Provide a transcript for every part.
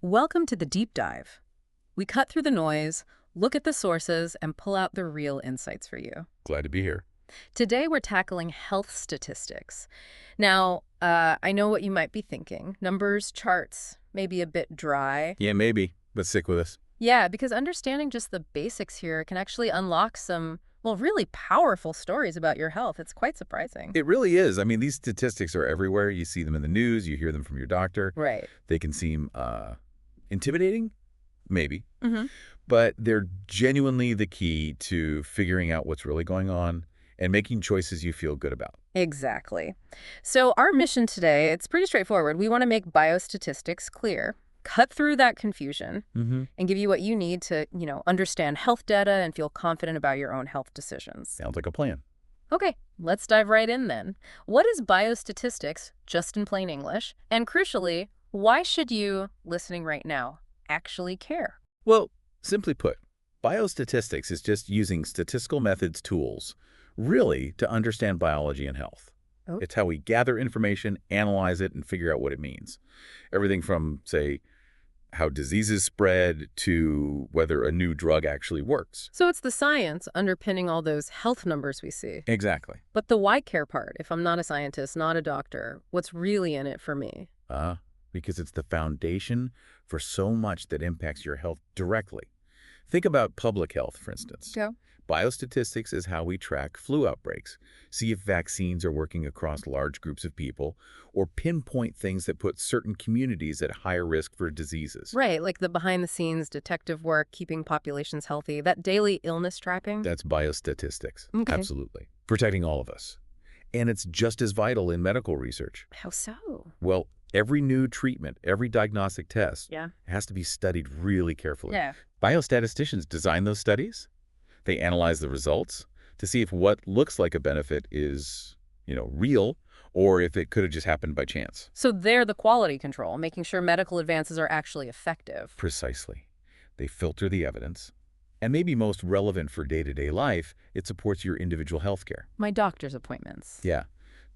Welcome to the deep dive. We cut through the noise, look at the sources, and pull out the real insights for you. Glad to be here. Today, we're tackling health statistics. Now, I know what you might be thinking. Numbers, charts, maybe a bit dry. Yeah, maybe, but stick with us. Yeah, because understanding just the basics here can actually unlock some, well, really powerful stories about your health. It's quite surprising. It really is. I mean, these statistics are everywhere. You see them in the news. You hear them from your doctor. Right. They can seem intimidating, maybe, Mm-hmm. but they're genuinely the key to figuring out what's really going on and making choices you feel good about. Exactly. So our mission today, it's pretty straightforward. We want to make biostatistics clear, cut through that confusion, Mm-hmm. and give you what you need to, understand health data and feel confident about your own health decisions. Sounds like a plan. Okay, let's dive right in then. What is biostatistics, just in plain English? And crucially, why should you, listening right now, actually care? Well, simply put, biostatistics is just using statistical methods tools, really, to understand biology and health. Oh. It's how we gather information, analyze it, and figure out what it means. Everything from, say, how diseases spread to whether a new drug actually works. So it's the science underpinning all those health numbers we see. Exactly. But the why care part, if I'm not a scientist, not a doctor, what's really in it for me? Because it's the foundation for so much that impacts your health directly. Think about public health, for instance. Yeah. Biostatistics is how we track flu outbreaks, see if vaccines are working across large groups of people, or pinpoint things that put certain communities at higher risk for diseases. Right, like the behind-the-scenes detective work, keeping populations healthy, that daily illness tracking. That's biostatistics. Okay. Absolutely. Protecting all of us. And it's just as vital in medical research. How so? Well, every new treatment, every diagnostic test Yeah. has to be studied really carefully. Yeah. Biostatisticians design those studies. They analyze the results to see if what looks like a benefit is, real, or if it could have just happened by chance. So they're the quality control, making sure medical advances are actually effective. Precisely. They filter the evidence. And maybe most relevant for day-to-day life, it supports your individual health care. My doctor's appointments. Yeah.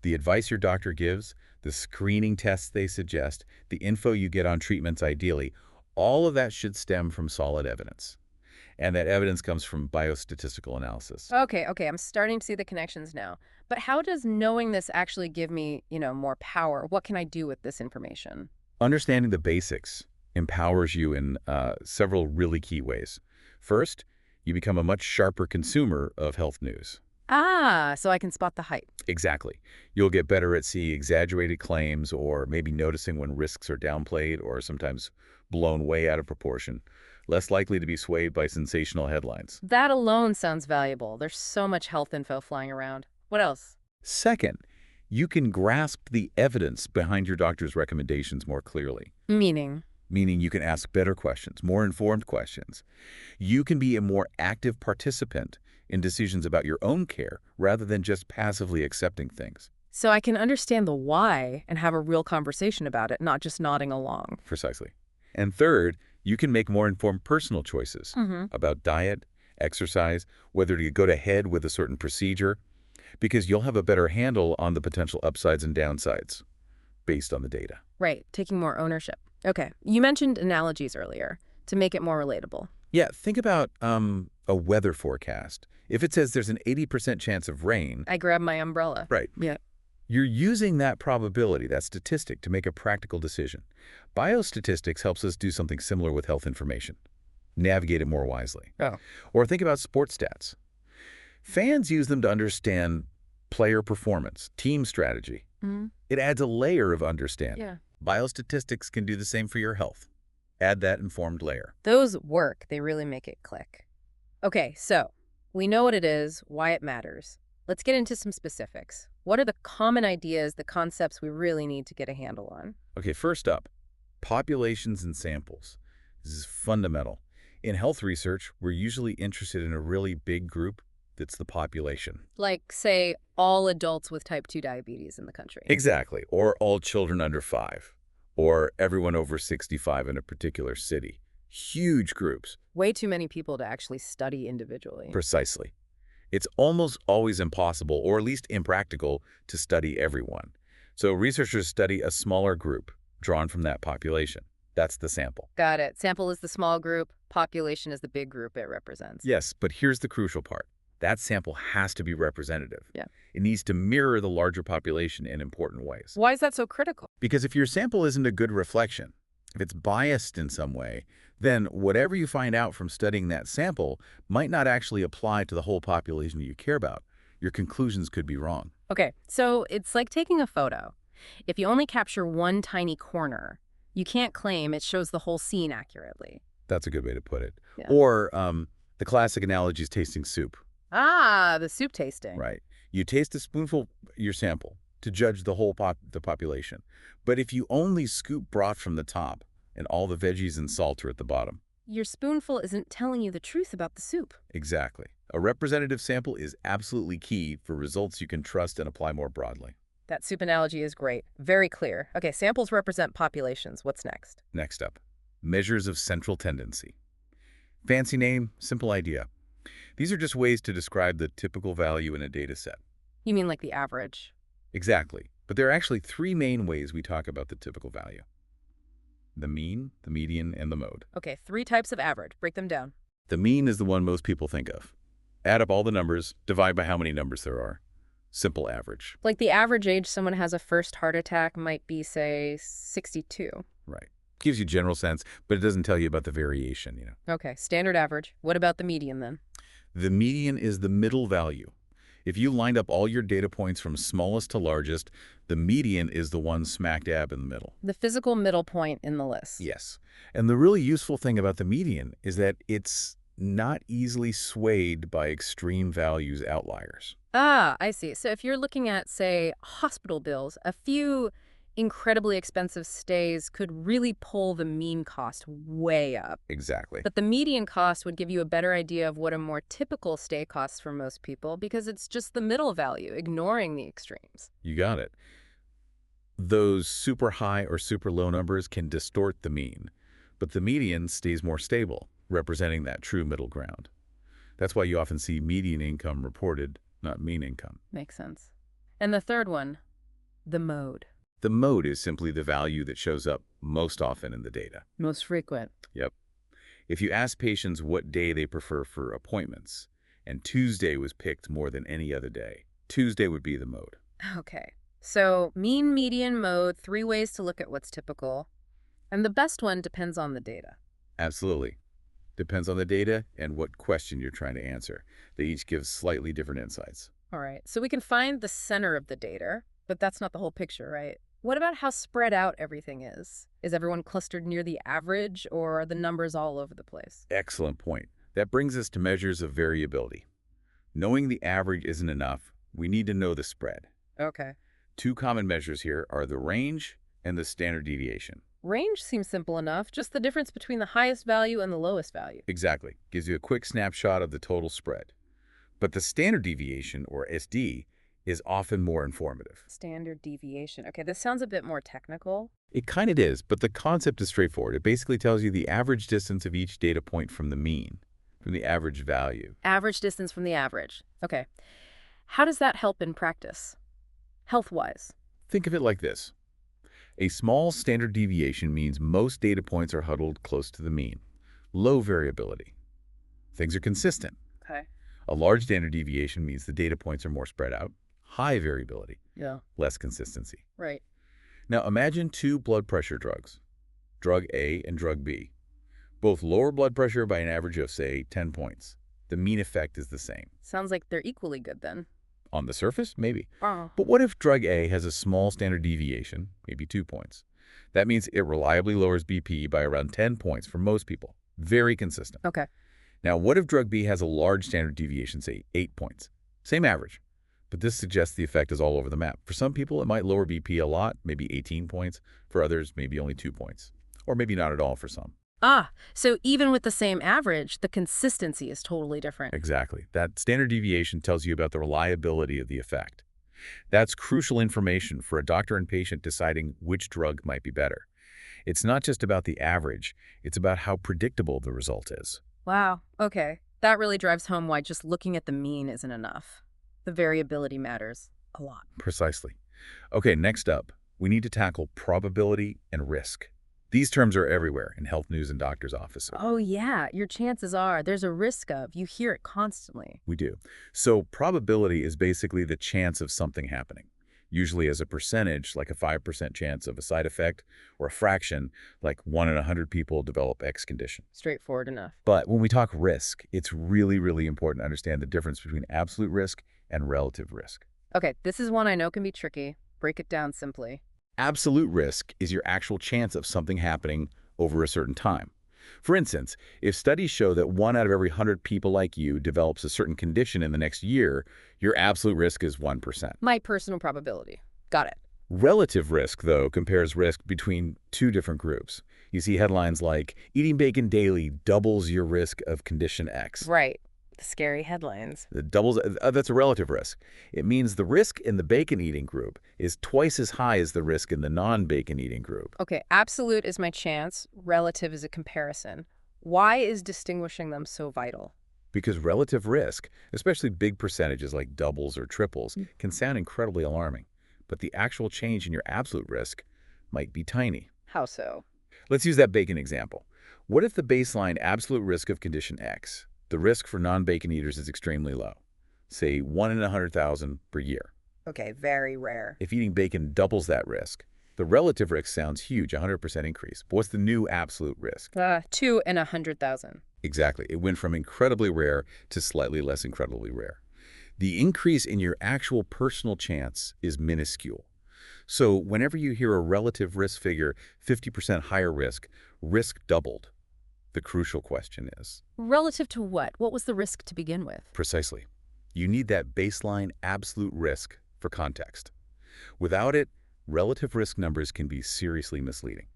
The advice your doctor gives, the screening tests they suggest, the info you get on treatments ideally, all of that should stem from solid evidence. And that evidence comes from biostatistical analysis. Okay, I'm starting to see the connections now. But how does knowing this actually give me, more power? What can I do with this information? Understanding the basics empowers you in several really key ways. First, you become a much sharper consumer of health news. So I can spot the hype. Exactly. You'll get better at seeing exaggerated claims or maybe noticing when risks are downplayed or sometimes blown way out of proportion. Less likely to be swayed by sensational headlines. That alone sounds valuable. There's so much health info flying around. What else? Second, you can grasp the evidence behind your doctor's recommendations more clearly. Meaning? Meaning you can ask better questions, more informed questions. You can be a more active participant in decisions about your own care rather than just passively accepting things. So I can understand the why and have a real conversation about it, not just nodding along. Precisely. And third, you can make more informed personal choices about diet, exercise, whether to go ahead with a certain procedure, because you'll have a better handle on the potential upsides and downsides based on the data. Right, taking more ownership. Okay, you mentioned analogies earlier to make it more relatable. Yeah, think about a weather forecast. If it says there's an 80% chance of rain. I grab my umbrella. Right. Yeah. You're using that probability, that statistic, to make a practical decision. Biostatistics helps us do something similar with health information. Navigate it more wisely. Oh. Or think about sports stats. Fans use them to understand player performance, team strategy. Mm-hmm. It adds a layer of understanding. Yeah. Biostatistics can do the same for your health. Add that informed layer. Those work. They really make it click. Okay, so we know what it is, why it matters. Let's get into some specifics. What are the common ideas, the concepts we really need to get a handle on? Okay, first up, populations and samples. This is fundamental. In health research, we're usually interested in a really big group that's the population. Like, say, all adults with type 2 diabetes in the country. Exactly. Or all children under 5. Or everyone over 65 in a particular city. Huge groups. Way too many people to actually study individually. Precisely. It's almost always impossible, or at least impractical, to study everyone. So researchers study a smaller group drawn from that population. That's the sample. Got it. Sample is the small group, population is the big group it represents. Yes, but here's the crucial part. That sample has to be representative. Yeah. It needs to mirror the larger population in important ways. Why is that so critical? Because if your sample isn't a good reflection, if it's biased in some way, then whatever you find out from studying that sample might not actually apply to the whole population you care about. Your conclusions could be wrong. Okay, so it's like taking a photo. If you only capture one tiny corner, you can't claim it shows the whole scene accurately. That's a good way to put it. Yeah. Or the classic analogy is tasting soup. Ah, the soup tasting. Right. You taste a spoonful your sample to judge the whole the population. But if you only scoop broth from the top and all the veggies and salt are at the bottom. Your spoonful isn't telling you the truth about the soup. Exactly. A representative sample is absolutely key for results you can trust and apply more broadly. That soup analogy is great. Very clear. Okay, samples represent populations. What's next? Next up, measures of central tendency. Fancy name, simple idea. These are just ways to describe the typical value in a data set. You mean like the average? Exactly. But there are actually three main ways we talk about the typical value. The mean, the median, and the mode. Okay, 3 types of average. Break them down. The mean is the one most people think of. Add up all the numbers, divide by how many numbers there are. Simple average. Like the average age someone has a first heart attack might be, say, 62. Right. Gives you general sense, but it doesn't tell you about the variation, Okay, standard average. What about the median then? The median is the middle value. If you lined up all your data points from smallest to largest, the median is the one smack dab in the middle. The physical middle point in the list. Yes. And the really useful thing about the median is that it's not easily swayed by extreme values outliers. Ah, I see. So if you're looking at, say, hospital bills, a few incredibly expensive stays could really pull the mean cost way up. Exactly. But the median cost would give you a better idea of what a more typical stay costs for most people because it's just the middle value, ignoring the extremes. You got it. Those super high or super low numbers can distort the mean, but the median stays more stable, representing that true middle ground. That's why you often see median income reported, not mean income. Makes sense. And the third one, the mode. The mode is simply the value that shows up most often in the data. Most frequent. Yep. If you ask patients what day they prefer for appointments, and Tuesday was picked more than any other day, Tuesday would be the mode. Okay. So mean, median, mode, 3 ways to look at what's typical. And the best one depends on the data. Absolutely. Depends on the data and what question you're trying to answer. They each give slightly different insights. All right. So we can find the center of the data, but that's not the whole picture, right? What about how spread out everything is? Is everyone clustered near the average, or are the numbers all over the place? Excellent point. That brings us to measures of variability. Knowing the average isn't enough. We need to know the spread. Okay. 2 common measures here are the range and the standard deviation. Range seems simple enough, just the difference between the highest value and the lowest value. Exactly. Gives you a quick snapshot of the total spread. But the standard deviation, or SD, is often more informative. Standard deviation. Okay, this sounds a bit more technical. It kind of is, but the concept is straightforward. It basically tells you the average distance of each data point from the mean, from the average value. Average distance from the average. Okay. How does that help in practice? Health-wise. Think of it like this. A small standard deviation means most data points are huddled close to the mean. Low variability. Things are consistent. Okay. A large standard deviation means the data points are more spread out. High variability. Yeah. Less consistency. Right. Now imagine 2 blood pressure drugs, drug A and drug B. Both lower blood pressure by an average of, say, 10 points. The mean effect is the same. Sounds like they're equally good then. On the surface, maybe. Oh. But what if drug A has a small standard deviation, maybe 2 points? That means it reliably lowers BP by around 10 points for most people. Very consistent. Okay. Now, what if drug B has a large standard deviation, say 8 points? Same average. But this suggests the effect is all over the map. For some people, it might lower BP a lot, maybe 18 points. For others, maybe only 2 points. Or maybe not at all for some. Ah, so even with the same average, the consistency is totally different. Exactly. That standard deviation tells you about the reliability of the effect. That's crucial information for a doctor and patient deciding which drug might be better. It's not just about the average, it's about how predictable the result is. Wow. Okay. That really drives home why just looking at the mean isn't enough. The variability matters a lot. Precisely. Okay, next up, we need to tackle probability and risk. These terms are everywhere in health news and doctors' offices. Oh, yeah. Your chances are there's a risk of. You hear it constantly. We do. So probability is basically the chance of something happening, usually as a percentage, like a 5% chance of a side effect, or a fraction, like 1 in 100 people develop X condition. Straightforward enough. But when we talk risk, it's really, really important to understand the difference between absolute risk and relative risk. Okay, this is one I know can be tricky. Break it down simply. Absolute risk is your actual chance of something happening over a certain time. For instance, if studies show that 1 out of every 100 people like you develops a certain condition in the next year, your absolute risk is 1%. My personal probability. Got it. Relative risk, though, compares risk between two different groups. You see headlines like, eating bacon daily doubles your risk of condition X. Right. The scary headlines. It doubles, that's a relative risk. It means the risk in the bacon-eating group is twice as high as the risk in the non-bacon-eating group. Okay, absolute is my chance. Relative is a comparison. Why is distinguishing them so vital? Because relative risk, especially big percentages like doubles or triples, can sound incredibly alarming. But the actual change in your absolute risk might be tiny. How so? Let's use that bacon example. What if the baseline absolute risk of condition X, the risk for non-bacon eaters, is extremely low, say 1 in 100,000 per year? Okay, very rare. If eating bacon doubles that risk, the relative risk sounds huge, 100% increase. But what's the new absolute risk? 2 in 100,000. Exactly. It went from incredibly rare to slightly less incredibly rare. The increase in your actual personal chance is minuscule. So whenever you hear a relative risk figure, 50% higher risk doubled. The crucial question is, Relative to what? What was the risk to begin with? precisely, you need that baseline absolute risk for context. Without it, relative risk numbers can be seriously misleading.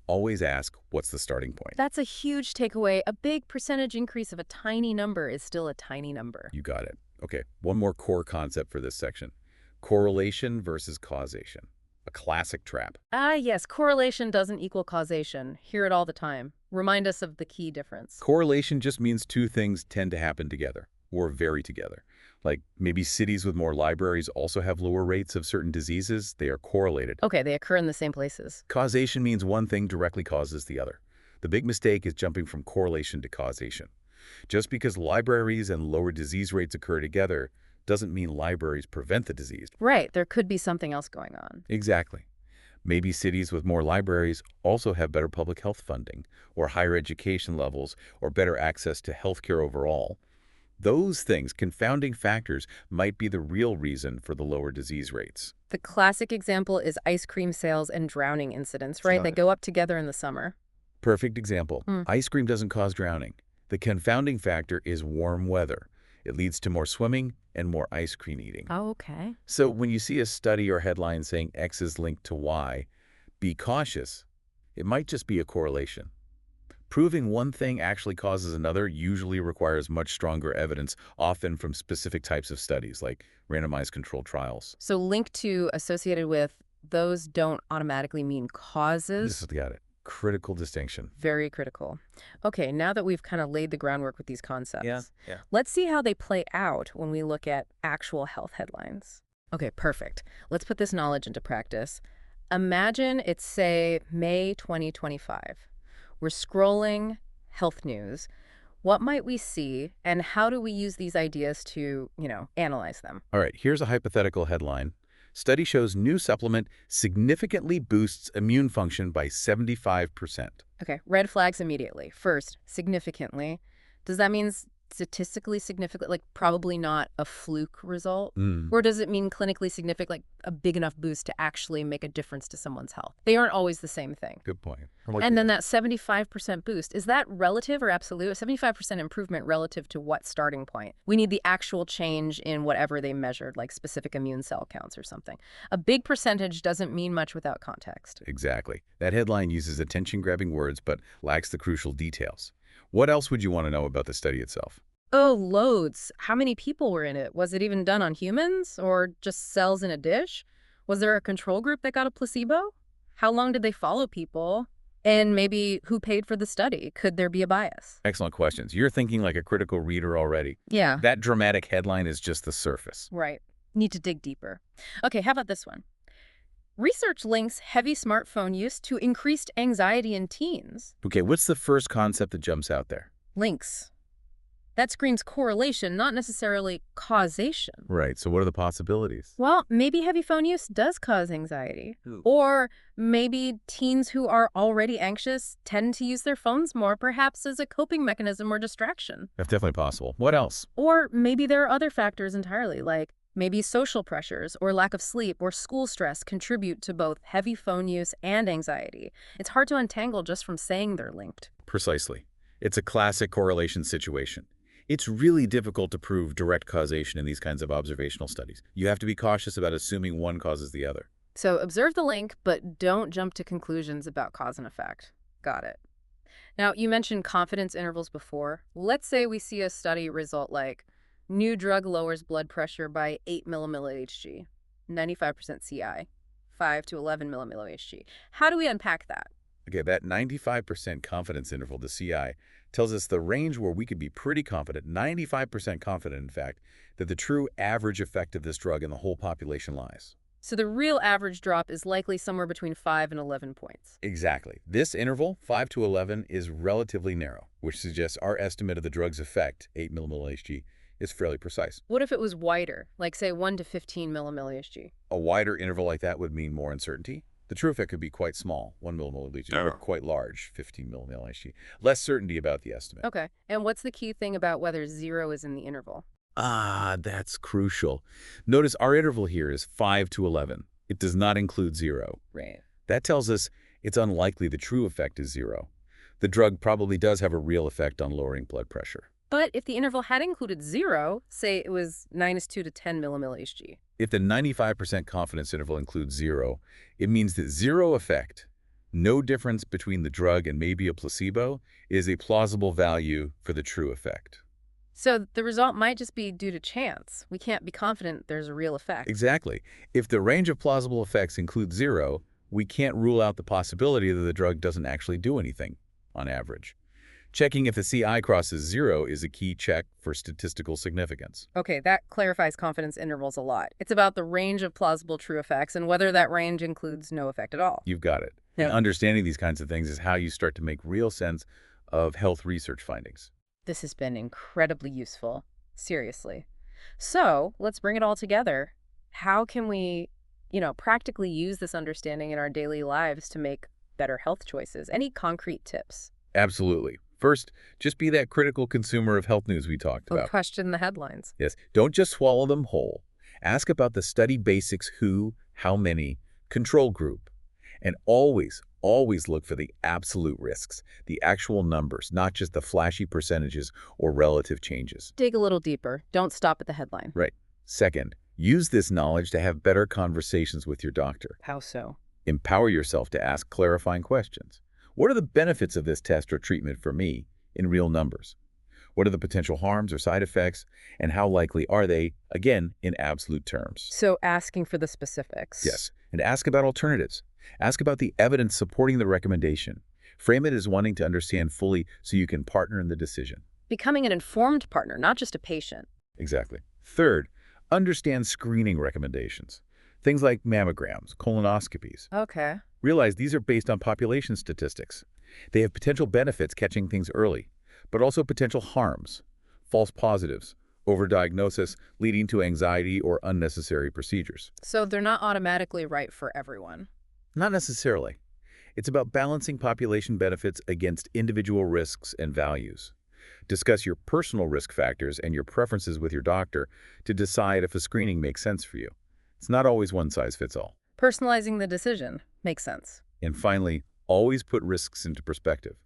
Always ask, what's the starting point? That's a huge takeaway. A big percentage increase of a tiny number is still a tiny number. You got it. Okay, one more core concept for this section. Correlation versus causation. A classic trap. Yes, correlation doesn't equal causation. Hear it all the time. Remind us of the key difference. Correlation just means two things tend to happen together, or vary together. Like maybe cities with more libraries also have lower rates of certain diseases. They are correlated. Okay, they occur in the same places. Causation means one thing directly causes the other. The big mistake is jumping from correlation to causation. Just because libraries and lower disease rates occur together doesn't mean libraries prevent the disease. Right, there could be something else going on. Exactly. Maybe cities with more libraries also have better public health funding, or higher education levels, or better access to healthcare overall. Those things, confounding factors, might be the real reason for the lower disease rates. The classic example is ice cream sales and drowning incidents, right? They go up together in the summer. Perfect example. Ice cream doesn't cause drowning. The confounding factor is warm weather. It leads to more swimming and more ice cream eating. Oh, okay. So when you see a study or headline saying X is linked to Y, be cautious. It might just be a correlation. Proving one thing actually causes another usually requires much stronger evidence, often from specific types of studies, like randomized controlled trials. So linked to, associated with, those don't automatically mean causes. Got it. Critical distinction. Very critical. Okay, now that we've kind of laid the groundwork with these concepts, Yeah. let's see how they play out when we look at actual health headlines. Okay, perfect. Let's put this knowledge into practice. Imagine it's, say, May 2025. We're scrolling health news. What might we see, and how do we use these ideas to, analyze them? All right, here's a hypothetical headline. Study shows new supplement significantly boosts immune function by 75%. Okay, red flags immediately. First, significantly. Does that mean statistically significant, like probably not a fluke result? Or does it mean clinically significant, like a big enough boost to actually make a difference to someone's health? They aren't always the same thing. Good point. And then that 75% boost, is that relative or absolute? 75% improvement relative to what starting point? We need the actual change in whatever they measured, like specific immune cell counts or something. A big percentage doesn't mean much without context. Exactly. That headline uses attention-grabbing words but lacks the crucial details. What else would you want to know about the study itself? Oh, loads. How many people were in it? Was it even done on humans or just cells in a dish? Was there a control group that got a placebo? How long did they follow people? And maybe who paid for the study? Could there be a bias? Excellent questions. You're thinking like a critical reader already. Yeah. That dramatic headline is just the surface. Right. Need to dig deeper. Okay, how about this one? Research links heavy smartphone use to increased anxiety in teens. Okay, what's the first concept that jumps out there? Links. That screams correlation, not necessarily causation. Right, so what are the possibilities? Well, maybe heavy phone use does cause anxiety. Ooh. Or maybe teens who are already anxious tend to use their phones more, perhaps as a coping mechanism or distraction. That's definitely possible. What else? Or maybe there are other factors entirely, like maybe social pressures or lack of sleep or school stress contribute to both heavy phone use and anxiety. It's hard to untangle just from saying they're linked. Precisely. It's a classic correlation situation. It's really difficult to prove direct causation in these kinds of observational studies. You have to be cautious about assuming one causes the other. So observe the link, but don't jump to conclusions about cause and effect. Got it. Now, you mentioned confidence intervals before. Let's say we see a study result like new drug lowers blood pressure by 8 millimilli Hg, 95% CI, 5 to 11 millimilli Hg. How do we unpack that? Okay, that 95% confidence interval, the CI, tells us the range where we could be pretty confident, 95% confident, in fact, that the true average effect of this drug in the whole population lies. So the real average drop is likely somewhere between 5 and 11 points. Exactly. This interval, 5 to 11, is relatively narrow, which suggests our estimate of the drug's effect, 8 millimilli Hg, is fairly precise. What if it was wider, like say 1 to 15 millimilli Hg? A wider interval like that would mean more uncertainty. The true effect could be quite small, 1 millimilli Hg, or quite large, 15 millimilli Hg. Less certainty about the estimate. Okay. And what's the key thing about whether 0 is in the interval? That's crucial. Notice our interval here is 5 to 11. It does not include 0. Right. That tells us it's unlikely the true effect is 0. The drug probably does have a real effect on lowering blood pressure. But if the interval had included 0, say it was -2 to 10 millimilli Hg. If the 95% confidence interval includes 0, it means that 0 effect, no difference between the drug and maybe a placebo, is a plausible value for the true effect. So the result might just be due to chance. We can't be confident there's a real effect. Exactly. If the range of plausible effects includes 0, we can't rule out the possibility that the drug doesn't actually do anything, on average. Checking if the CI crosses 0 is a key check for statistical significance. Okay, that clarifies confidence intervals a lot. It's about the range of plausible true effects and whether that range includes no effect at all. You've got it. Yeah. And understanding these kinds of things is how you start to make real sense of health research findings. This has been incredibly useful. Seriously. So let's bring it all together. How can we, practically use this understanding in our daily lives to make better health choices? Any concrete tips? Absolutely. First, just be that critical consumer of health news we talked Don't about. question the headlines. Yes, don't just swallow them whole. Ask about the study basics: who, how many, control group. And always look for the absolute risks, the actual numbers, not just the flashy percentages or relative changes. Dig a little deeper. Don't stop at the headline. Right. Second, use this knowledge to have better conversations with your doctor. How so? Empower yourself to ask clarifying questions. What are the benefits of this test or treatment for me in real numbers? What are the potential harms or side effects, and how likely are they, again, in absolute terms? So asking for the specifics. Yes, and ask about alternatives. Ask about the evidence supporting the recommendation. Frame it as wanting to understand fully so you can partner in the decision. Becoming an informed partner, not just a patient. Exactly. Third, understand screening recommendations. Things like mammograms, colonoscopies. Okay. Realize these are based on population statistics. They have potential benefits catching things early, but also potential harms, false positives, overdiagnosis leading to anxiety or unnecessary procedures. So they're not automatically right for everyone. Not necessarily. It's about balancing population benefits against individual risks and values. Discuss your personal risk factors and your preferences with your doctor to decide if a screening makes sense for you. It's not always one size fits all. Personalizing the decision makes sense. And finally, always put risks into perspective.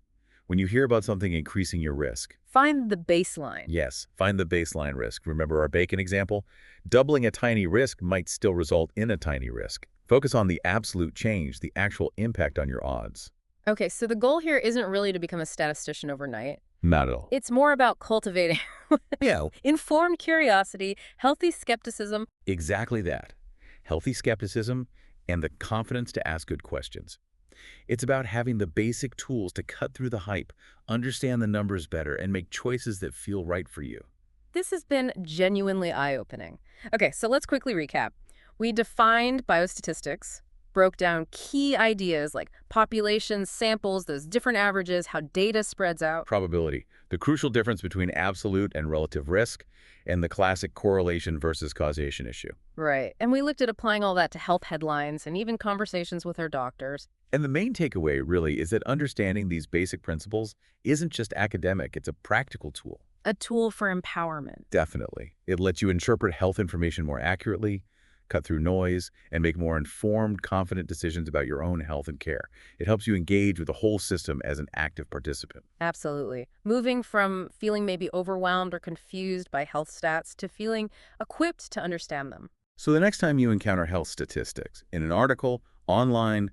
When you hear about something increasing your risk, Find the baseline. yes, find the baseline risk. Remember our bacon example? Doubling a tiny risk might still result in a tiny risk. Focus on the absolute change, the actual impact on your odds. Okay, so the goal here isn't really to become a statistician overnight. Not at all. It's more about cultivating Yeah, informed curiosity, healthy skepticism. exactly that. Healthy skepticism and the confidence to ask good questions. It's about having the basic tools to cut through the hype, understand the numbers better, and make choices that feel right for you. This has been genuinely eye-opening. Okay, so let's quickly recap. We defined biostatistics, broke down key ideas like population, samples, those different averages, how data spreads out. Probability, the crucial difference between absolute and relative risk, and the classic correlation versus causation issue. Right. And we looked at applying all that to health headlines and even conversations with our doctors. And the main takeaway, really, is that understanding these basic principles isn't just academic, it's a practical tool. A tool for empowerment. Definitely. It lets you interpret health information more accurately, cut through noise, and make more informed, confident decisions about your own health and care. It helps you engage with the whole system as an active participant. Absolutely. Moving from feeling maybe overwhelmed or confused by health stats to feeling equipped to understand them. So the next time you encounter health statistics, in an article, online,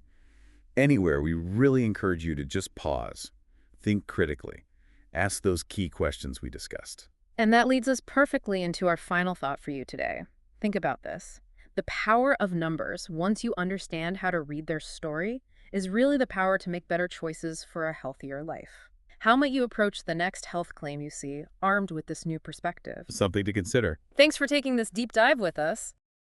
anywhere, we really encourage you to just pause, think critically, ask those key questions we discussed. And that leads us perfectly into our final thought for you today. Think about this. The power of numbers, once you understand how to read their story, is really the power to make better choices for a healthier life. How might you approach the next health claim you see armed with this new perspective? Something to consider. Thanks for taking this deep dive with us.